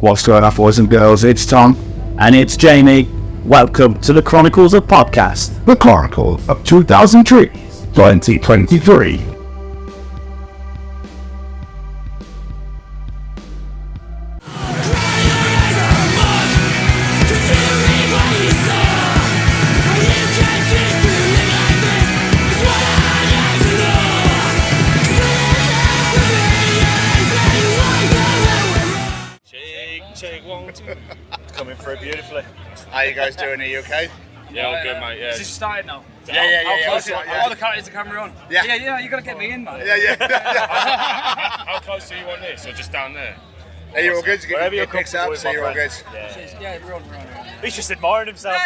What's going on, boys and girls? It's Tom. And it's Jamie. Welcome to the Chronicles of Podcast. The Chronicle of 2003, 2023. Coming through beautifully. How you guys doing? Are you okay? Yeah, all good, mate. Yeah. Is this started now? Yeah. All the characters, the camera on. Yeah. You gotta get me in, man. Yeah. How close do you want this, or just down there? Are you all good? Wherever you're it picks up, comfortable so you're all good. Yeah, we're on. He's just admiring himself.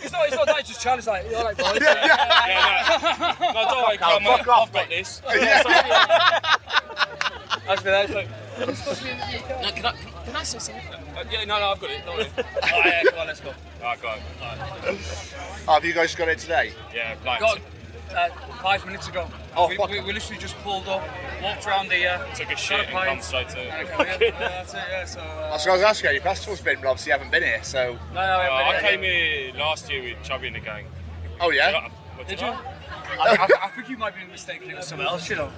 It's not that. It's just Charlie's like, you're like, boys. No, don't worry, Carl, mate. I've got this. That's like. Can I say something? No, I've got it. Don't worry. Alright, come on, let's go. Alright, go on. Have you guys got it today? Yeah, like. Got 5 minutes ago. We literally just pulled up, walked around here, took a shit and come straight to it. That's it, yeah. So. That's what I was asking you. Your festival's been, but obviously you haven't been here, so. No, I came here last year with Chubby and the gang. Oh yeah. Did you? I think you might be mistaken. It was someone else, you know.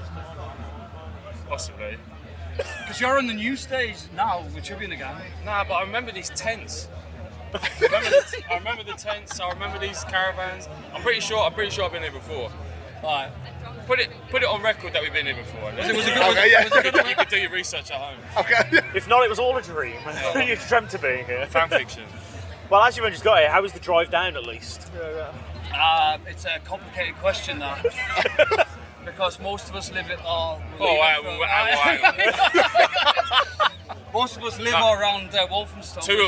Possibly. Because you're on the new stage now with Chubby and the gang. Nah, but I remember these tents. I remember the tents. I remember these caravans. I'm pretty sure I've been here before. Alright. Put it on record that we've been here before. Was it good? You could do your research at home. Okay. If not, it was all a dream. You dreamt of being here. Fan fiction. Well, as you've just got here, how was the drive down at least? It's a complicated question, that. Because most of us live it all. Most of us live around Walthamstow. Two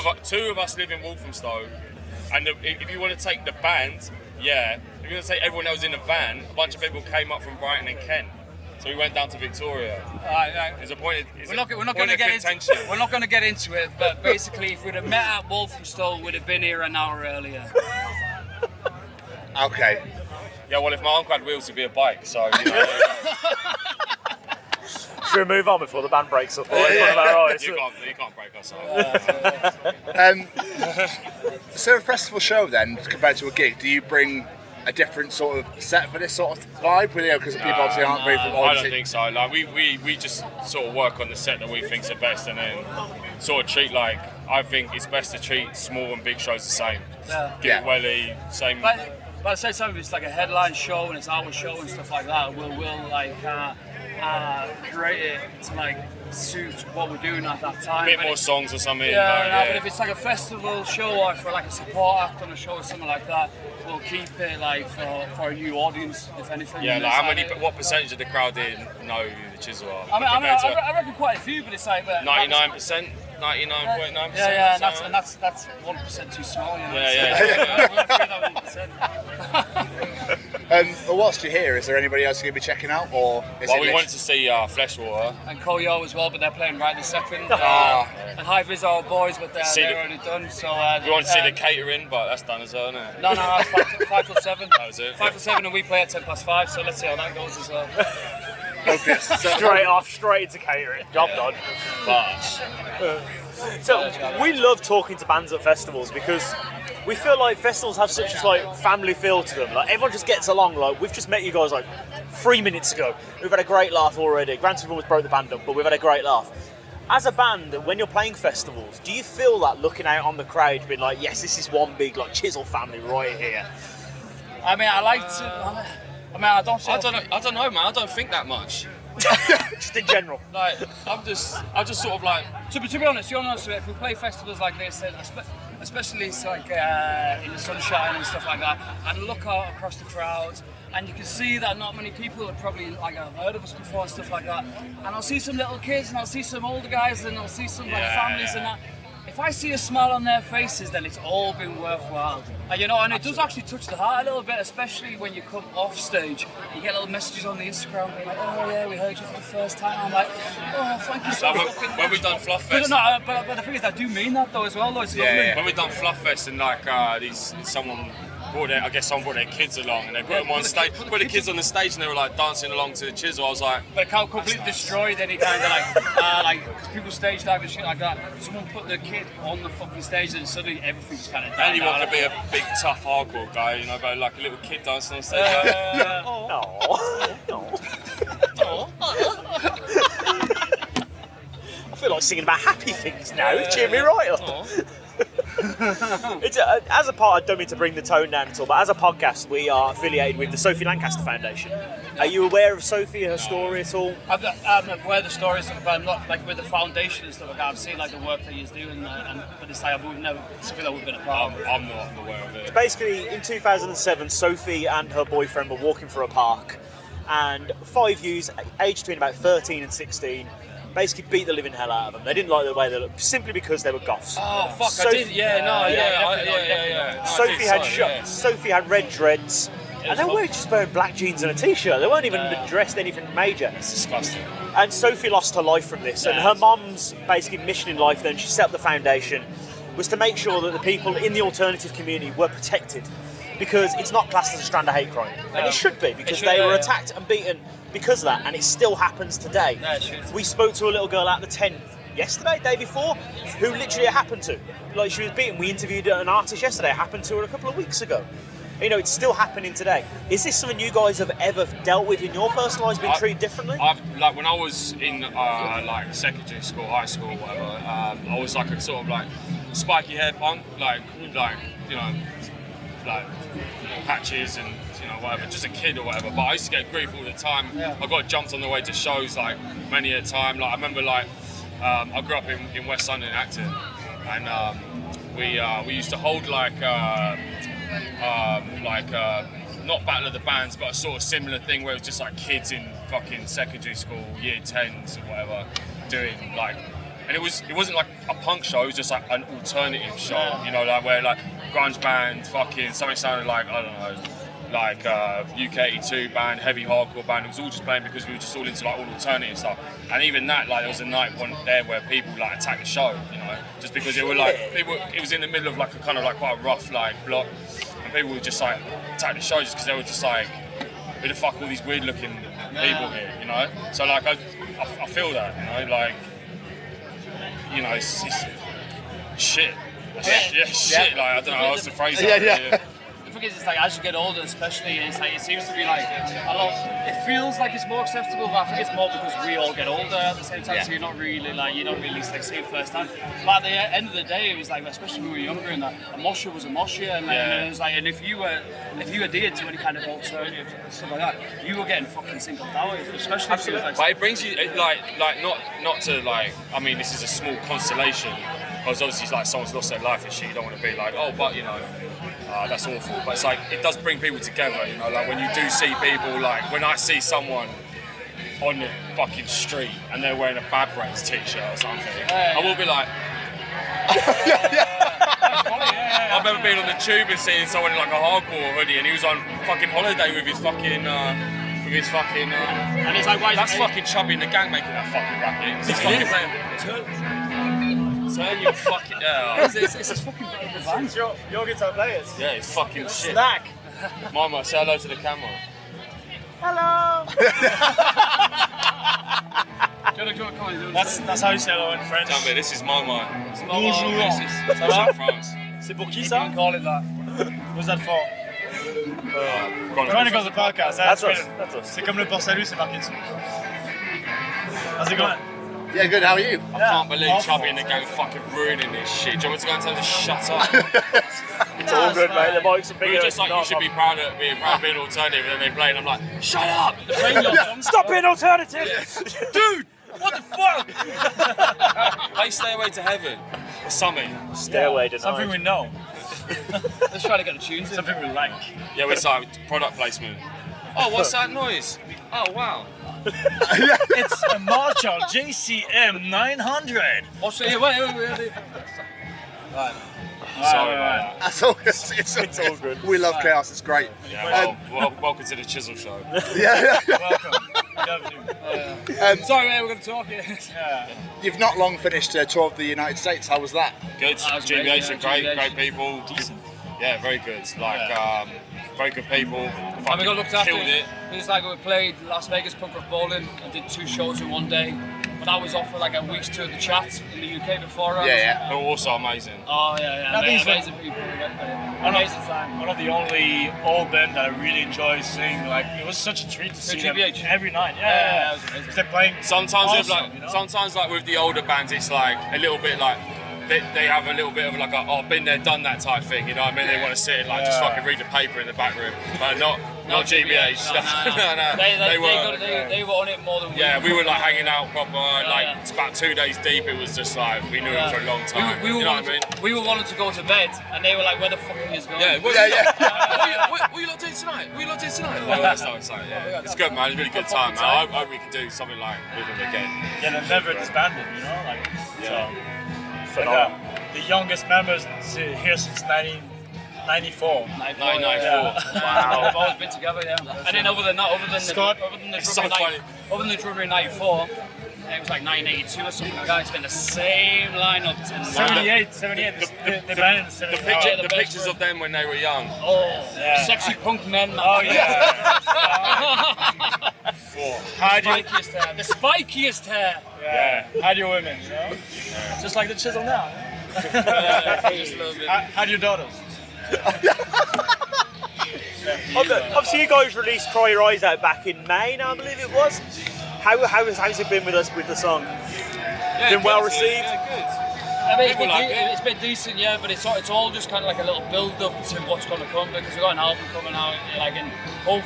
of us live in Walthamstow, and if you want to take the band, yeah. If you want to take everyone that was in the van, a bunch of people came up from Brighton and Kent, so we went down to Victoria. There's a point. We're not going to get into it, but basically, if we'd have met at Walthamstow, we'd have been here an hour earlier. Okay. Yeah, well, if my uncle had wheels, it'd be a bike, so, you know. Should we move on before the band breaks up? You can't break us up. So a festival show then, compared to a gig, do you bring a different sort of set for this sort of vibe? Because people obviously aren't very familiar. I don't think so. Like we just sort of work on the set that we think's the best, and then sort of treat I think it's best to treat small and big shows the same. Give it welly, same. But at the same time, if it's like a headline show and it's our show and stuff like that, we'll create it to suit what we're doing at that time. A bit more songs or something. But if it's like a festival show or for like a support act on a show or something like that, we'll keep it for a new audience, if anything. Yeah, what percentage of the crowd didn't know who the Chisel are? I reckon quite a few, but it's like 99%. 99.9%. Yeah, and that's 1% too small, you know. Whilst you're here, is there anybody else you're going to be checking out, or? We wanted to see Fleshwater and Koyo as well, but they're playing right this second. And High Vis are our boys, but they're already done. So we want to see the catering, but that's done as well, isn't it? No, that's 5 till 7. That was it. 5 till 7, and we play at 5:10. So let's see how that goes as well. Straight into catering. Job done. So we love talking to bands at festivals because we feel like festivals have such a family feel to them. Like everyone just gets along. Like we've just met you guys 3 minutes ago. We've had a great laugh already. Granted, we've almost broke the band up, but we've had a great laugh. As a band, when you're playing festivals, do you feel that looking out on the crowd, being like, yes, this is one big Chisel family right here? I mean, I don't know, man. I don't think that much. Just in general. I just sort of To be honest, if we play festivals like this, especially in the sunshine and stuff like that, and look out across the crowds, and you can see that not many people have probably have heard of us before and stuff like that. And I'll see some little kids, and I'll see some older guys, and I'll see some families and that. If I see a smile on their faces, then it's all been worthwhile. And it does actually touch the heart a little bit, especially when you come off stage. You get little messages on the Instagram being like, oh yeah, we heard you for the first time. I'm like, oh, thank you so much. When we've done Fluff Fest. But the thing is, I do mean that though as well, though. It's lovely. When we've done Fluff Fest and someone I guess someone brought their kids along and they put them on stage. Put the kids on the stage and they were like dancing along to the Chisel. I was like, but it can't completely destroyed any kind of like because people stage dive and shit like that. Someone put their kid on the fucking stage and suddenly everything's kind of down. anyone could be a big tough hardcore guy, you know, but like a little kid dancing on stage. I feel like singing about happy things now. Cheer me right up. It's as a part, I don't mean to bring the tone down at all, but as a podcast, we are affiliated with the Sophie Lancaster Foundation. Are you aware of Sophie, her story at all? I'm aware of the stories, but I'm not like with the foundation and stuff like that. I've seen like the work that he's doing, but it's like I've never something that we've been a part of. I'm not aware of it. Basically, in 2007, Sophie and her boyfriend were walking through a park, and 5 youths, aged between about 13 and 16, basically beat the living hell out of them. They didn't like the way they looked, simply because they were goths. Oh fuck! I did. Yeah. Sophie had red dreads, and they were just wearing black jeans and a t-shirt. They weren't even dressed anything major. It's disgusting. And Sophie lost her life from this. And her mum's basically mission in life, then she set up the foundation, was to make sure that the people in the alternative community were protected, because it's not classed as a strand of hate crime, and it should be, because they were attacked and beaten because of that, and it still happens today. We spoke to a little girl out the tent yesterday, day before, who literally it happened to. Like, she was beaten. We interviewed an artist yesterday. It happened to her a couple of weeks ago. You know, it's still happening today. Is this something you guys have ever dealt with in your personal lives, been treated differently? Like when I was in like secondary school, high school, whatever, I was like a sort of like spiky hair punk, like you know, like patches and you know whatever, just a kid or whatever. But I used to get grief all the time. I got jumped on the way to shows like many a time. Like I remember like I grew up in West London, Acton, and we used to hold like not Battle of the Bands, but a sort of similar thing where it was just like kids in fucking secondary school, year 10s or whatever, doing like, and it wasn't like a punk show, it was just like an alternative show, you know, like where like grunge band, fucking something sounded like, I don't know, like UK 82 band, heavy hardcore band. It was all just playing because we were just all into like all alternative stuff. And even that, like there was a night one there where people like attacked the show, you know, just because they were like it was in the middle of like a kind of like quite a rough like block, and people would just like attack the show just because they were just like, who the fuck all these weird looking people here, you know? So like I feel that, you know, like, you know, it's shit. Shit, like I don't know, what's the phrase? I think it's like as you get older, especially, it's like it seems to be like a lot. It feels like it's more acceptable, but I think it's more because we all get older at the same time. So you don't really like see it firsthand. But at the end of the day, it was like, especially when we were younger, and that a mosher was a mosher, and like, it was like, and if you adhered to any kind of alternative stuff like that, you were getting fucking singled out, especially. Absolutely. But it brings you like not to like. I mean, this is a small consolation. Because obviously, like someone's lost their life and shit. You don't want to be like, oh, but you know. That's awful, but it's like it does bring people together, you know. Like when you do see people, like when I see someone on the fucking street and they're wearing a Bad Brains t-shirt or something, I will be like. I remember being on the tube and seeing someone in like a hardcore hoodie, and he was on fucking holiday with his fucking. And it's like, why that's fucking Chubby in the Gang making that fucking racket. He's fucking playing. Turn your fucking. It's just fucking It's your guitar players. Yeah, it's fucking shit. Snack. Mama, say hello to the camera. Hello. That's how you say hello in French. Jambe, this is Mama. Bonjour. That's in France. C'est pour qui You ça? can call it that. What's that for? Chronicles of the podcast. That's us. C'est comme le port salut, c'est marqué dessus. How's it going? Yeah, good. How are you? I can't believe Chubby and the Gang fucking ruining this shit. Do you want me to go and tell them to shut up? It's all good, mate. The bike's a big. You're just like, you should be proud of being alternative, and then they play, and I'm like, shut up! Stop being alternative! Dude! What the fuck? Play Stairway to Heaven. Or something. Stairway to Something we know. Let's try to get the tunes in. Something we like. Yeah, it's like product placement. Oh, what's that noise? Oh, wow. It's a Marshall JCM 900. What's it? Wait. Right. Sorry about that. That's all good. It's all good. We love chaos. It's great. Yeah, welcome to the Chisel Show. Welcome. Sorry, mate, we're going to talk here. You've not long finished a tour of the United States. How was that? Good. was GBH great, are great people. Yeah, very good. Like, very good people. And we got looked after. Killed it. It's like we played Las Vegas Punk Rock Bowling and did 2 shows in one day. But that was off for like a week's tour of the Chats in the UK before. They were also amazing. Oh yeah. Amazing people. Amazing time. One of the only old band that I really enjoy seeing. Like, it was such a treat to see them GBH. every night. Yeah, it was amazing. They're playing. Sometimes, awesome, sometimes like with the older bands, it's like a little bit like they have a little bit of like a been there, done that type thing. You know what I mean? They want to sit and like just fucking read the paper in the back room, but not GBH. No. They were on it more than we. Yeah, we were like hanging out proper. It's about 2 days deep. It was just like we knew him for a long time. We were wanting to go to bed, and they were like, "Where the fuck are you going?" Yeah. What you lot doing tonight? What you lot doing tonight? All that stuff. So, yeah, it's good, man. It's a really good time, man. I hope we can do something like with them again. Yeah, they're never disbanded, you know? Like, Yeah. like the youngest members here since 1994. 994. Wow. We've always been together, yeah. And then other than Scott, the drummer in 94, it was like 982 or something like that. It's been the same lineup since 78. They banned in the 78. The pictures of them when they were young. Oh, sexy punk men. Man. Oh, yeah. The spikiest hair. Yeah. Hide your women, you know? Just like the Chisel now. Just a little bit. Hide your daughters. Obviously, you guys released Cry Your Eyes Out back in May now, I believe it was. How's it been with us with the song? Yeah, Been well good, received? Yeah, good. I mean, People like it. it's been decent, yeah, but it's all just kind of like a little build up to what's going to come because we've got an album coming out, like in hope.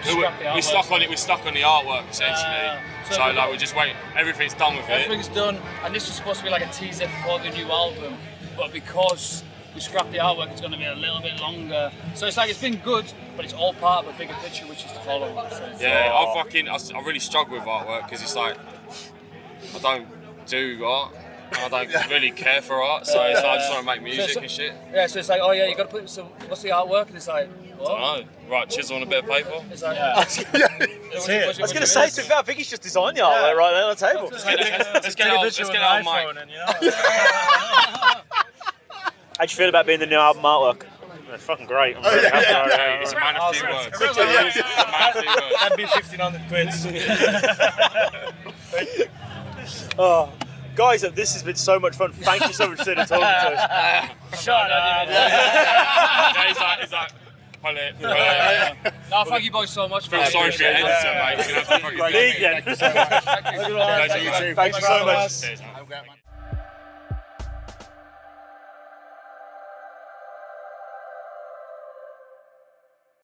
We're stuck on it. We're stuck on the artwork essentially. So like we just wait. Everything's done with it. Everything's done, and this was supposed to be like a teaser for the new album, but because we scrapped the artwork, it's going to be a little bit longer. So it's like it's been good, but it's all part of a bigger picture, which is to follow. So I really struggle with artwork because it's like I don't do art. I don't really care for art, so it's like I just want to make music and shit. Yeah, so it's like, oh yeah, you got to put some. What's the artwork? And it's like, what? I don't know. Right, chisel on a bit of paper. It's like, I was going to say, to be fair, I think he's just designed the artwork right there on the table. Let's get our mic. And, you know? How'd you feel about being the new album artwork? It's fucking great. I'm very happy. It's a man of few words. That'd be 1,500 quid. Guys, this has been so much fun. Thank you so much for sitting and talking to us. shut up. He's like, pull it. No, thank you boys so much. Feel sorry for your editor, mate. You're gonna have to fucking Legion. Thank you. Thanks so much. Cheers, man.